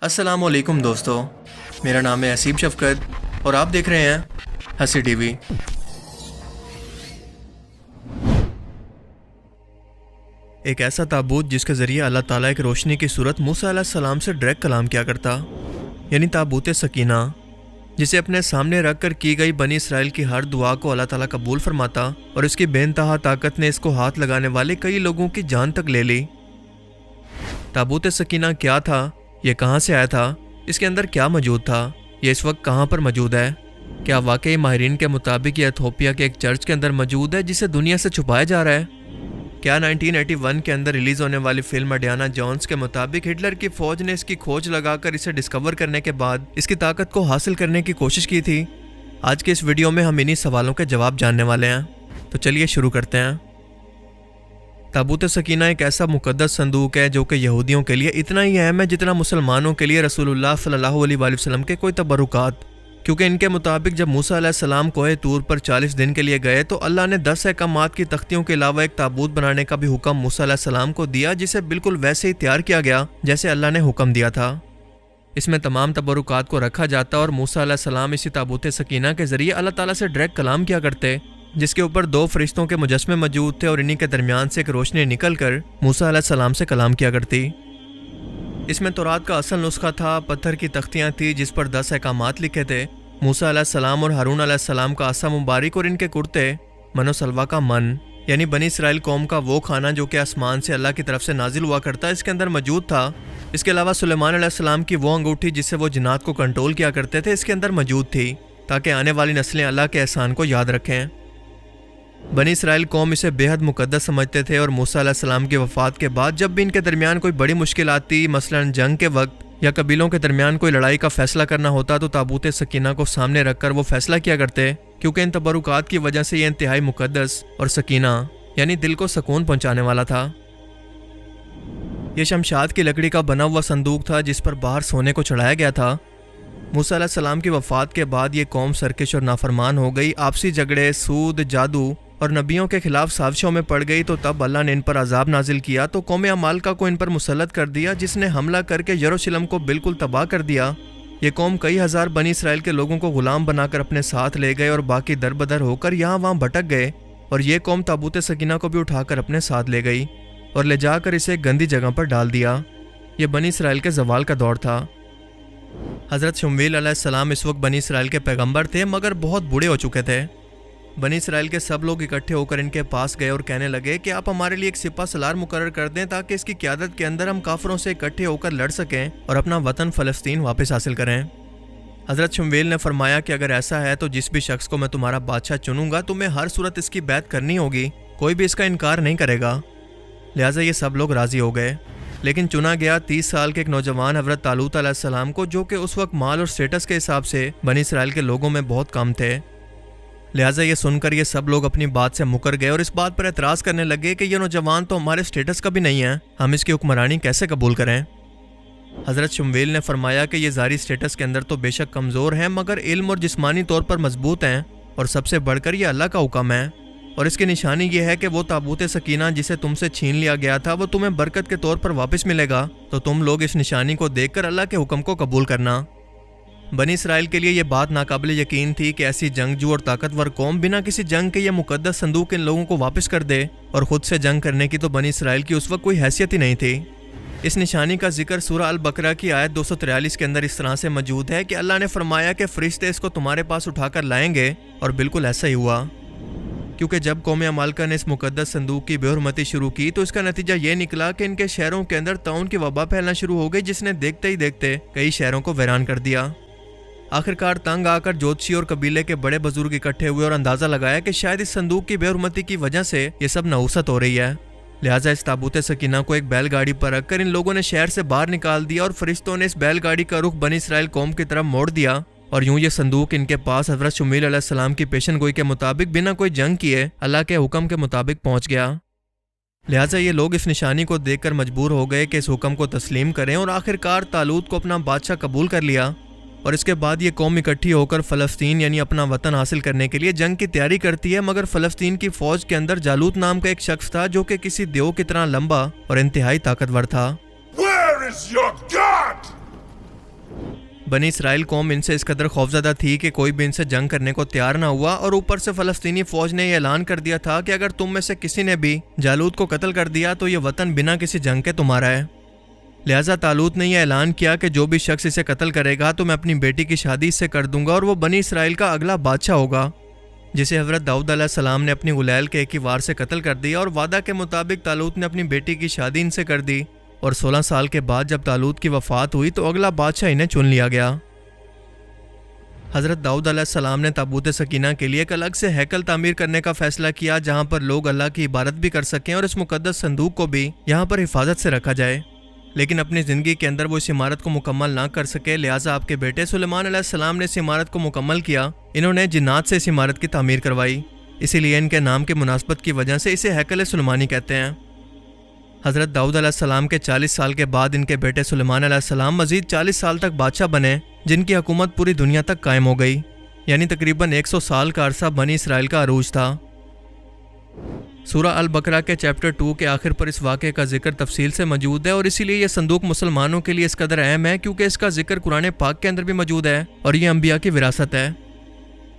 السلام علیکم دوستو، میرا نام ہے اسیب شفقت اور آپ دیکھ رہے ہیں ہنسی ٹی وی۔ ایک ایسا تابوت جس کے ذریعے اللہ تعالیٰ ایک روشنی کی صورت موسیٰ علیہ السلام سے ڈائریکٹ کلام کیا کرتا، یعنی تابوت سکینہ، جسے اپنے سامنے رکھ کر کی گئی بنی اسرائیل کی ہر دعا کو اللہ تعالیٰ قبول فرماتا، اور اس کی بے انتہا طاقت نے اس کو ہاتھ لگانے والے کئی لوگوں کی جان تک لے لی۔ تابوت سکینہ کیا تھا؟ یہ کہاں سے آیا تھا؟ اس کے اندر کیا موجود تھا؟ یہ اس وقت کہاں پر موجود ہے؟ کیا واقعی ماہرین کے مطابق یہ ایتھوپیا کے ایک چرچ کے اندر موجود ہے جسے دنیا سے چھپایا جا رہا ہے؟ کیا 1981 کے اندر ریلیز ہونے والی فلم انڈیانا جونز کے مطابق ہٹلر کی فوج نے اس کی کھوج لگا کر اسے ڈسکور کرنے کے بعد اس کی طاقت کو حاصل کرنے کی کوشش کی تھی؟ آج کے اس ویڈیو میں ہم انہی سوالوں کے جواب جاننے والے ہیں، تو چلیے شروع کرتے ہیں۔ تابوت سکینہ ایک ایسا مقدس صندوق ہے جو کہ یہودیوں کے لیے اتنا ہی اہم ہے جتنا مسلمانوں کے لیے رسول اللہ صلی اللہ علیہ وآلہ وسلم کے کوئی تبرکات، کیونکہ ان کے مطابق جب موسیٰ علیہ السلام کوہ طور پر 40 دن کے لیے گئے تو اللہ نے 10 احکامات کی تختیوں کے علاوہ ایک تابوت بنانے کا بھی حکم موسیٰ علیہ السلام کو دیا، جسے بالکل ویسے ہی تیار کیا گیا جیسے اللہ نے حکم دیا تھا۔ اس میں تمام تبرکات کو رکھا جاتا اور موسیٰ علیہ السلام اسی تابوت سکینہ کے ذریعے اللہ تعالیٰ سے ڈائریکٹ کلام کیا کرتے، جس کے اوپر 2 فرشتوں کے مجسمے موجود تھے، اور انہی کے درمیان سے ایک روشنی نکل کر موسیٰ علیہ السلام سے کلام کیا کرتی۔ اس میں تورات کا اصل نسخہ تھا، پتھر کی تختیاں تھیں جس پر 10 احکامات لکھے تھے۔ موسیٰ علیہ السلام اور ہارون علیہ السلام کا عصا مبارک اور ان کے کرتے، من و سلوہ کا من، یعنی بنی اسرائیل قوم کا وہ کھانا جو کہ آسمان سے اللہ کی طرف سے نازل ہوا کرتا، اس کے اندر موجود تھا۔ اس کے علاوہ سلیمان علیہ السلام کی وہ انگوٹھی جس سے وہ جنات کو کنٹرول کیا کرتے تھے، اس کے اندر موجود تھی، تاکہ آنے والی نسلیں اللہ کے احسان کو یاد رکھیں۔ بنی اسرائیل قوم اسے بے حد مقدس سمجھتے تھے، اور موسیٰ علیہ السلام کی وفات کے بعد جب بھی ان کے درمیان کوئی بڑی مشکل آتی، مثلا جنگ کے وقت یا قبیلوں کے درمیان کوئی لڑائی کا فیصلہ کرنا ہوتا، تو تابوت سکینہ کو سامنے رکھ کر وہ فیصلہ کیا کرتے، کیونکہ ان تبرکات کی وجہ سے یہ انتہائی مقدس اور سکینہ یعنی دل کو سکون پہنچانے والا تھا۔ یہ شمشاد کی لکڑی کا بنا ہوا صندوق تھا جس پر باہر سونے کو چڑھایا گیا تھا۔ موسیٰ علیہ السلام کی وفات کے بعد یہ قوم سرکش اور نافرمان ہو گئی، آپسی جھگڑے، سود، جادو اور نبیوں کے خلاف سازشوں میں پڑ گئی، تو تب اللہ نے ان پر عذاب نازل کیا، تو قوم عمالقہ کو ان پر مسلط کر دیا، جس نے حملہ کر کے یروشلم کو بالکل تباہ کر دیا۔ یہ قوم کئی ہزار بنی اسرائیل کے لوگوں کو غلام بنا کر اپنے ساتھ لے گئے، اور باقی در بدر ہو کر یہاں وہاں بھٹک گئے، اور یہ قوم تابوت سکینہ کو بھی اٹھا کر اپنے ساتھ لے گئی اور لے جا کر اسے گندی جگہ پر ڈال دیا۔ یہ بنی اسرائیل کے زوال کا دور تھا۔ حضرت شمویل علیہ السلام اس وقت بنی اسرائیل کے پیغمبر تھے، مگر بہت بوڑھے ہو چکے تھے۔ بنی اسرائیل کے سب لوگ اکٹھے ہو کر ان کے پاس گئے اور کہنے لگے کہ آپ ہمارے لیے ایک سپہ سالار مقرر کر دیں، تاکہ اس کی قیادت کے اندر ہم کافروں سے اکٹھے ہو کر لڑ سکیں اور اپنا وطن فلسطین واپس حاصل کریں۔ حضرت شمویل نے فرمایا کہ اگر ایسا ہے تو جس بھی شخص کو میں تمہارا بادشاہ چنوں گا، تمہیں ہر صورت اس کی بیعت کرنی ہوگی، کوئی بھی اس کا انکار نہیں کرے گا۔ لہٰذا یہ سب لوگ راضی ہو گئے، لیکن چنا گیا 30 سال کے ایک نوجوان حضرت طالوت علیہ السلام کو، جو کہ اس وقت مال اور سٹیٹس کے حساب سے بنی اسرائیل کے لوگوں میں بہت کم تھے۔ لہٰذا یہ سن کر یہ سب لوگ اپنی بات سے مکر گئے اور اس بات پر اعتراض کرنے لگے کہ یہ نوجوان تو ہمارے سٹیٹس کا بھی نہیں ہے، ہم اس کی حکمرانی کیسے قبول کریں؟ حضرت شمویل نے فرمایا کہ یہ ظاہری سٹیٹس کے اندر تو بے شک کمزور ہیں، مگر علم اور جسمانی طور پر مضبوط ہیں، اور سب سے بڑھ کر یہ اللہ کا حکم ہے، اور اس کی نشانی یہ ہے کہ وہ تابوت سکینہ جسے تم سے چھین لیا گیا تھا، وہ تمہیں برکت کے طور پر واپس ملے گا، تو تم لوگ اس نشانی کو دیکھ کر اللہ کے حکم کو قبول کرنا۔ بنی اسرائیل کے لیے یہ بات ناقابل یقین تھی کہ ایسی جنگجو اور طاقتور قوم بنا کسی جنگ کے یہ مقدس صندوق ان لوگوں کو واپس کر دے، اور خود سے جنگ کرنے کی تو بنی اسرائیل کی اس وقت کوئی حیثیت ہی نہیں تھی۔ اس نشانی کا ذکر سورہ البقرہ کی آیت 243 کے اندر اس طرح سے موجود ہے کہ اللہ نے فرمایا کہ فرشتے اس کو تمہارے پاس اٹھا کر لائیں گے، اور بالکل ایسا ہی ہوا، کیونکہ جب قوم عمالقہ نے اس مقدس صندوق کی بے حرمتی شروع کی تو اس کا نتیجہ یہ نکلا کہ ان کے شہروں کے اندر طاعون کی وبا پھیلنا شروع ہو گئی، جس نے دیکھتے ہی دیکھتے کئی شہروں کو ویران کر دیا۔ آخرکار تنگ آ کر جوتشی اور قبیلے کے بڑے بزرگ اکٹھے ہوئے اور اندازہ لگایا کہ شاید اس صندوق کی بے حرمتی کی وجہ سے یہ سب نحوست ہو رہی ہے۔ لہٰذا اس تابوت سکینہ کو ایک بیل گاڑی پر رکھ کر ان لوگوں نے شہر سے باہر نکال دیا، اور فرشتوں نے اس بیل گاڑی کا رخ بنی اسرائیل قوم کی طرف موڑ دیا، اور یوں یہ صندوق ان کے پاس حضرت شمویل علیہ السلام کی پیشن گوئی کے مطابق بنا کوئی جنگ کیے اللہ کے حکم کے مطابق پہنچ گیا۔ لہٰذا یہ لوگ اس نشانی کو دیکھ کر مجبور ہو گئے کہ اس حکم کو تسلیم کریں، اور آخرکار طالوت کو اپنا بادشاہ قبول کر لیا، اور اس کے بعد یہ قوم اکٹھی ہو کر فلسطین یعنی اپنا وطن حاصل کرنے کے لیے جنگ کی تیاری کرتی ہے، مگر فلسطین کی فوج کے اندر جالوت نام کا ایک شخص تھا جو کہ کسی دیو کی طرح لمبا اور انتہائی طاقتور تھا۔ Where is your God? بنی اسرائیل قوم ان سے اس قدر خوفزدہ تھی کہ کوئی بھی ان سے جنگ کرنے کو تیار نہ ہوا، اور اوپر سے فلسطینی فوج نے یہ اعلان کر دیا تھا کہ اگر تم میں سے کسی نے بھی جالوت کو قتل کر دیا تو یہ وطن بنا کسی جنگ کے تمہارا ہے۔ لہٰذا طالوت نے یہ اعلان کیا کہ جو بھی شخص اسے قتل کرے گا تو میں اپنی بیٹی کی شادی اس سے کر دوں گا، اور وہ بنی اسرائیل کا اگلا بادشاہ ہوگا، جسے حضرت داؤد علیہ السلام نے اپنی غلیل کے ایک ہی وار سے قتل کر دیا، اور وعدہ کے مطابق طالوت نے اپنی بیٹی کی شادی ان سے کر دی، اور 16 سال کے بعد جب طالوت کی وفات ہوئی تو اگلا بادشاہ انہیں چن لیا گیا۔ حضرت داؤد علیہ السلام نے تابوت سکینہ کے لیے ایک الگ سے ہیکل تعمیر کرنے کا فیصلہ کیا جہاں پر لوگ اللہ کی عبادت بھی کر سکیں اور اس مقدس صندوق کو بھی یہاں پر حفاظت سے رکھا جائے، لیکن اپنی زندگی کے اندر وہ اس عمارت کو مکمل نہ کر سکے، لہٰذا آپ کے بیٹے سلیمان علیہ السلام نے اس عمارت کو مکمل کیا۔ انہوں نے جنات سے اس عمارت کی تعمیر کروائی، اسی لیے ان کے نام کے مناسبت کی وجہ سے اسے ہیکل سلیمانی کہتے ہیں۔ حضرت داؤد علیہ السلام کے 40 سال کے بعد ان کے بیٹے سلیمان علیہ السلام مزید 40 سال تک بادشاہ بنے، جن کی حکومت پوری دنیا تک قائم ہو گئی، یعنی تقریباً 100 سال کا عرصہ بنی اسرائیل کا عروج تھا۔ سورہ البقرہ کے چیپٹر 2 کے آخر پر اس واقعے کا ذکر تفصیل سے موجود ہے، اور اسی لیے یہ صندوق مسلمانوں کے لیے اس قدر اہم ہے کیونکہ اس کا ذکر قرآن پاک کے اندر بھی موجود ہے، اور یہ انبیاء کی وراثت ہے۔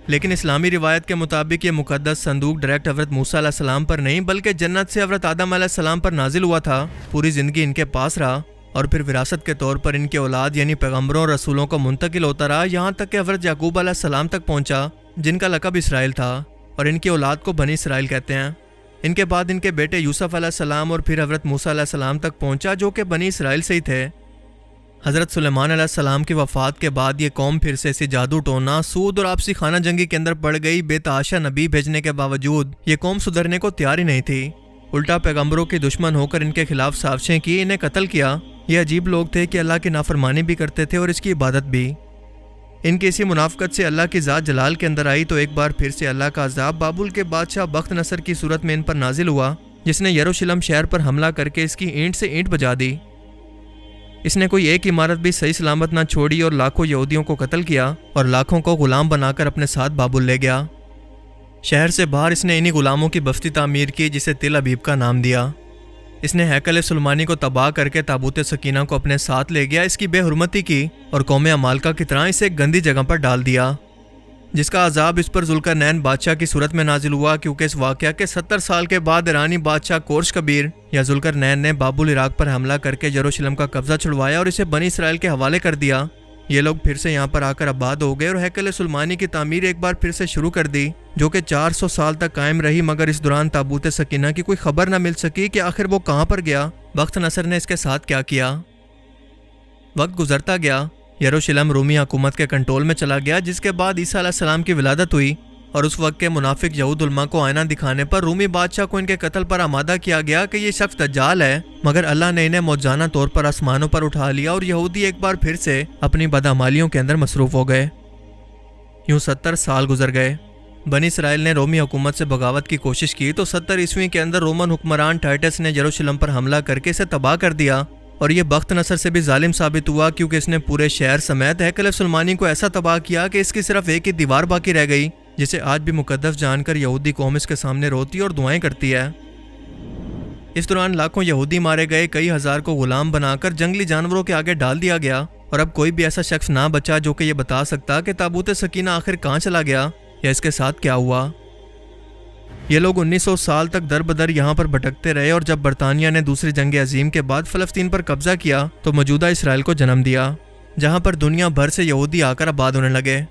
لیکن اسلامی روایت کے مطابق یہ مقدس صندوق ڈائریکٹ حضرت موسیٰ علیہ السلام پر نہیں بلکہ جنت سے حضرت آدم علیہ السلام پر نازل ہوا تھا، پوری زندگی ان کے پاس رہا، اور پھر وراثت کے طور پر ان کے اولاد یعنی پیغمبروں اور رسولوں کو منتقل ہوتا رہا، یہاں تک کہ حضرت یعقوب علیہ السلام تک پہنچا، جن کا لقب اسرائیل تھا، اور ان کی اولاد کو بنی اسرائیل کہتے ہیں۔ ان کے بعد ان کے بیٹے یوسف علیہ السلام اور پھر حضرت موسیٰ علیہ السلام تک پہنچا، جو کہ بنی اسرائیل سے ہی تھے۔ حضرت سلیمان علیہ السلام کی وفات کے بعد یہ قوم پھر سے اسی جادو ٹونا، سود اور آپسی خانہ جنگی کے اندر پڑ گئی۔ بے تحاشا نبی بھیجنے کے باوجود یہ قوم سدھرنے کو تیار ہی نہیں تھی، الٹا پیغمبروں کے دشمن ہو کر ان کے خلاف سازشیں کی، انہیں قتل کیا۔ یہ عجیب لوگ تھے کہ اللہ کی نافرمانی بھی کرتے تھے اور اس کی عبادت بھی۔ ان کی اسی منافقت سے اللہ کی ذات جلال کے اندر آئی تو ایک بار پھر سے اللہ کا عذاب بابل کے بادشاہ بخت نصر کی صورت میں ان پر نازل ہوا، جس نے یروشلم شہر پر حملہ کر کے اس کی اینٹ سے اینٹ بجا دی۔ اس نے کوئی ایک عمارت بھی صحیح سلامت نہ چھوڑی اور لاکھوں یہودیوں کو قتل کیا اور لاکھوں کو غلام بنا کر اپنے ساتھ بابل لے گیا۔ شہر سے باہر اس نے انہی غلاموں کی بستی تعمیر کی جسے تل ابیب کا نام دیا۔ اس نے ہیکل سلیمانی کو تباہ کر کے تابوت سکینہ کو اپنے ساتھ لے گیا، اس کی بے حرمتی کی اور قوم عمالقہ کی طرح اسے ایک گندی جگہ پر ڈال دیا، جس کا عذاب اس پر ذوالقرنین بادشاہ کی صورت میں نازل ہوا، کیونکہ اس واقعہ کے 70 سال کے بعد ایرانی بادشاہ کورش کبیر یا ذوالقرنین نے بابل عراق پر حملہ کر کے یروشلم کا قبضہ چھڑوایا اور اسے بنی اسرائیل کے حوالے کر دیا۔ یہ لوگ پھر سے یہاں پر آ کر آباد ہو گئے اور ہیکل سلیمانی کی تعمیر ایک بار پھر سے شروع کر دی، جو کہ 400 سال تک قائم رہی، مگر اس دوران تابوت سکینہ کی کوئی خبر نہ مل سکی کہ آخر وہ کہاں پر گیا، بخت نصر نے اس کے ساتھ کیا کیا۔ وقت گزرتا گیا، یروشلم رومی حکومت کے کنٹرول میں چلا گیا، جس کے بعد عیسیٰ علیہ السلام کی ولادت ہوئی، اور اس وقت کے منافق یہود علماء کو آئینہ دکھانے پر رومی بادشاہ کو ان کے قتل پر آمادہ کیا گیا کہ یہ شخص دجال ہے، مگر اللہ نے انہیں موجزانہ طور پر آسمانوں پر اٹھا لیا اور یہودی ایک بار پھر سے اپنی بدعمالیوں کے اندر مصروف ہو گئے۔ یوں 70 سال گزر گئے۔ بنی اسرائیل نے رومی حکومت سے بغاوت کی کوشش کی تو 70 عیسوی کے اندر رومن حکمران ٹائٹس نے یروشلم پر حملہ کر کے اسے تباہ کر دیا، اور یہ بخت نصر سے بھی ظالم ثابت ہوا کیونکہ اس نے پورے شہر سمیت ہیکل سلیمانی کو ایسا تباہ کیا کہ اس کی صرف ایک ہی دیوار باقی رہ گئی، جسے آج بھی مقدس جان کر یہودی قوم اس کے سامنے روتی اور دعائیں کرتی ہے۔ اس دوران لاکھوں یہودی مارے گئے، کئی ہزار کو غلام بنا کر جنگلی جانوروں کے آگے ڈال دیا گیا، اور اب کوئی بھی ایسا شخص نہ بچا جو کہ یہ بتا سکتا کہ تابوت سکینہ آخر کہاں چلا گیا یا اس کے ساتھ کیا ہوا۔ یہ لوگ 1900 سال تک در بدر یہاں پر بھٹکتے رہے، اور جب برطانیہ نے دوسری جنگ عظیم کے بعد فلسطین پر قبضہ کیا تو موجودہ اسرائیل کو جنم دیا، جہاں پر دنیا بھر سے یہودی آ کر آباد ہونے لگے۔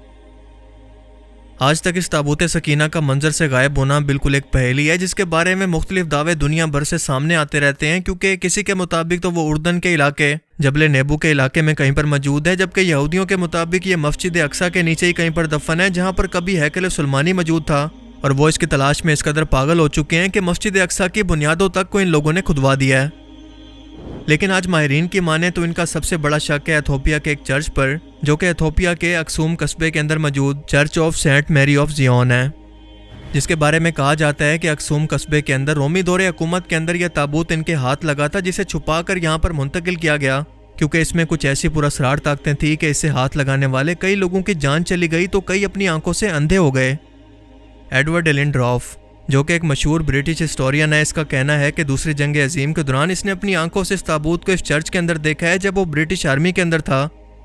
آج تک اس تابوت سکینہ کا منظر سے غائب ہونا بالکل ایک پہیلی ہے، جس کے بارے میں مختلف دعوے دنیا بھر سے سامنے آتے رہتے ہیں، کیونکہ کسی کے مطابق تو وہ اردن کے علاقے جبل نیبو کے علاقے میں کہیں پر موجود ہے، جبکہ یہودیوں کے مطابق یہ مسجد اقصی کے نیچے ہی کہیں پر دفن ہے، جہاں پر کبھی ہیکل سلیمانی موجود تھا، اور وہ اس کی تلاش میں اس قدر پاگل ہو چکے ہیں کہ مسجد اقصی کی بنیادوں تک کو ان لوگوں نے کھدوا دیا ہے۔ لیکن آج ماہرین کی مانیں تو ان کا سب سے بڑا شک ہے ایتھوپیا کے ایک چرچ پر، جو کہ ایتھوپیا کے اکسوم قصبے کے اندر موجود چرچ آف سینٹ میری آف زیون ہے، جس کے بارے میں کہا جاتا ہے کہ اکسوم قصبے کے اندر رومی دور حکومت کے اندر یہ تابوت ان کے ہاتھ لگا تھا، جسے چھپا کر یہاں پر منتقل کیا گیا، کیونکہ اس میں کچھ ایسی پراسرار طاقتیں تھیں کہ اسے ہاتھ لگانے والے کئی لوگوں کی جان چلی گئی تو کئی اپنی آنکھوں سے اندھے ہو گئے۔ ایڈورڈ ایلنڈراف، جو کہ ایک مشہور برٹش ہسٹورین ہے، اس کا کہنا ہے کہ دوسری جنگ عظیم کے دوران اس نے اپنی آنکھوں سے اس تابوت کو اس چرچ کے اندر دیکھا ہے جب وہ برٹش آرمی کے اندر تھا،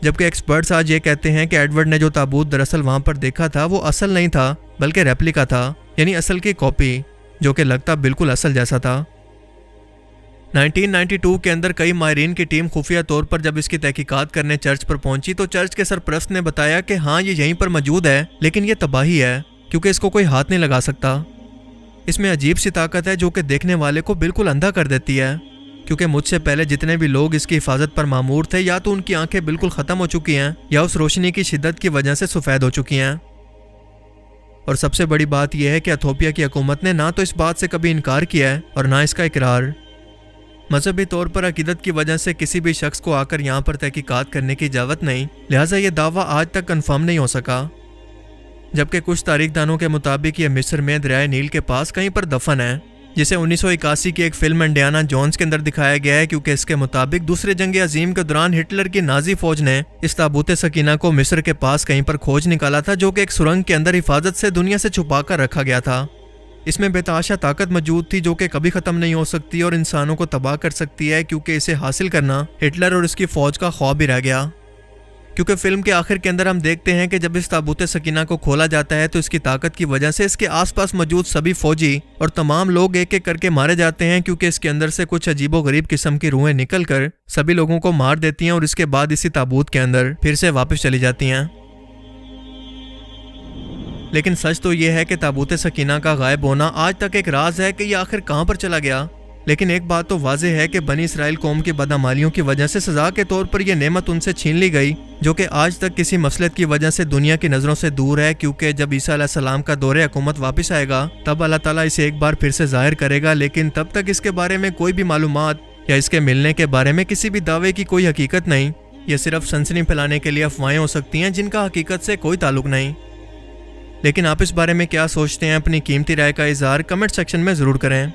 جبکہ ایکسپرٹس آج یہ کہتے ہیں کہ ایڈورڈ نے جو تابوت دراصل وہاں پر دیکھا تھا وہ اصل نہیں تھا بلکہ ریپلیکا تھا، یعنی اصل کی کاپی، جو کہ لگتا بالکل اصل جیسا تھا۔ 1992 کے اندر کئی ماہرین کی ٹیم خفیہ طور پر جب اس کی تحقیقات کرنے چرچ پر پہنچی تو چرچ کے سرپرست نے بتایا کہ ہاں یہ یہیں پر موجود ہے، لیکن یہ تباہی ہے کیونکہ اس کو کوئی ہاتھ نہیں لگا سکتا۔ اس میں عجیب سی طاقت ہے جو کہ دیکھنے والے کو بالکل اندھا کر دیتی ہے، کیونکہ مجھ سے پہلے جتنے بھی لوگ اس کی حفاظت پر مامور تھے یا تو ان کی آنکھیں بالکل ختم ہو چکی ہیں یا اس روشنی کی شدت کی وجہ سے سفید ہو چکی ہیں۔ اور سب سے بڑی بات یہ ہے کہ ایتھوپیا کی حکومت نے نہ تو اس بات سے کبھی انکار کیا ہے اور نہ اس کا اقرار۔ مذہبی طور پر عقیدت کی وجہ سے کسی بھی شخص کو آ کر یہاں پر تحقیقات کرنے کی اجازت نہیں، لہٰذا یہ دعویٰ آج تک کنفرم نہیں ہو سکا۔ جبکہ کچھ تاریخ دانوں کے مطابق یہ مصر میں دریائے نیل کے پاس کہیں پر دفن ہے، جسے 1981 کی ایک فلم انڈیانا جونز کے اندر دکھایا گیا ہے، کیونکہ اس کے مطابق دوسرے جنگ عظیم کے دوران ہٹلر کی نازی فوج نے اس تابوت سکینہ کو مصر کے پاس کہیں پر کھوج نکالا تھا، جو کہ ایک سرنگ کے اندر حفاظت سے دنیا سے چھپا کر رکھا گیا تھا۔ اس میں بے تحاشا طاقت موجود تھی جو کہ کبھی ختم نہیں ہو سکتی اور انسانوں کو تباہ کر سکتی ہے، کیونکہ اسے حاصل کرنا ہٹلر اور اس کی فوج کا خواب ہی رہ گیا۔ کیونکہ فلم کے آخر کے اندر ہم دیکھتے ہیں کہ جب اس تابوت سکینہ کو کھولا جاتا ہے تو اس کی طاقت کی وجہ سے اس کے آس پاس موجود سبھی فوجی اور تمام لوگ ایک ایک کر کے مارے جاتے ہیں، کیونکہ اس کے اندر سے کچھ عجیب و غریب قسم کی روحیں نکل کر سبھی لوگوں کو مار دیتی ہیں اور اس کے بعد اسی تابوت کے اندر پھر سے واپس چلی جاتی ہیں۔ لیکن سچ تو یہ ہے کہ تابوت سکینہ کا غائب ہونا آج تک ایک راز ہے کہ یہ آخر کہاں پر چلا گیا۔ لیکن ایک بات تو واضح ہے کہ بنی اسرائیل قوم کی بدعمالیوں کی وجہ سے سزا کے طور پر یہ نعمت ان سے چھین لی گئی، جو کہ آج تک کسی مصلحت کی وجہ سے دنیا کی نظروں سے دور ہے، کیونکہ جب عیسیٰ علیہ السلام کا دور حکومت واپس آئے گا تب اللہ تعالیٰ اسے ایک بار پھر سے ظاہر کرے گا، لیکن تب تک اس کے بارے میں کوئی بھی معلومات یا اس کے ملنے کے بارے میں کسی بھی دعوے کی کوئی حقیقت نہیں۔ یہ صرف سنسنی پھیلانے کے لیے افواہیں ہو سکتی ہیں جن کا حقیقت سے کوئی تعلق نہیں۔ لیکن آپ اس بارے میں کیا سوچتے ہیں؟ اپنی قیمتی رائے کا اظہار کمنٹ سیکشن میں ضرور کریں۔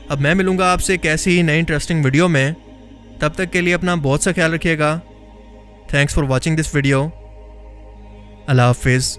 اب میں ملوں گا آپ سے ایک ایسی ہی نئی انٹرسٹنگ ویڈیو میں، تب تک کے لیے اپنا بہت سا خیال رکھیے گا۔ Thanks for watching this video. اللہ حافظ۔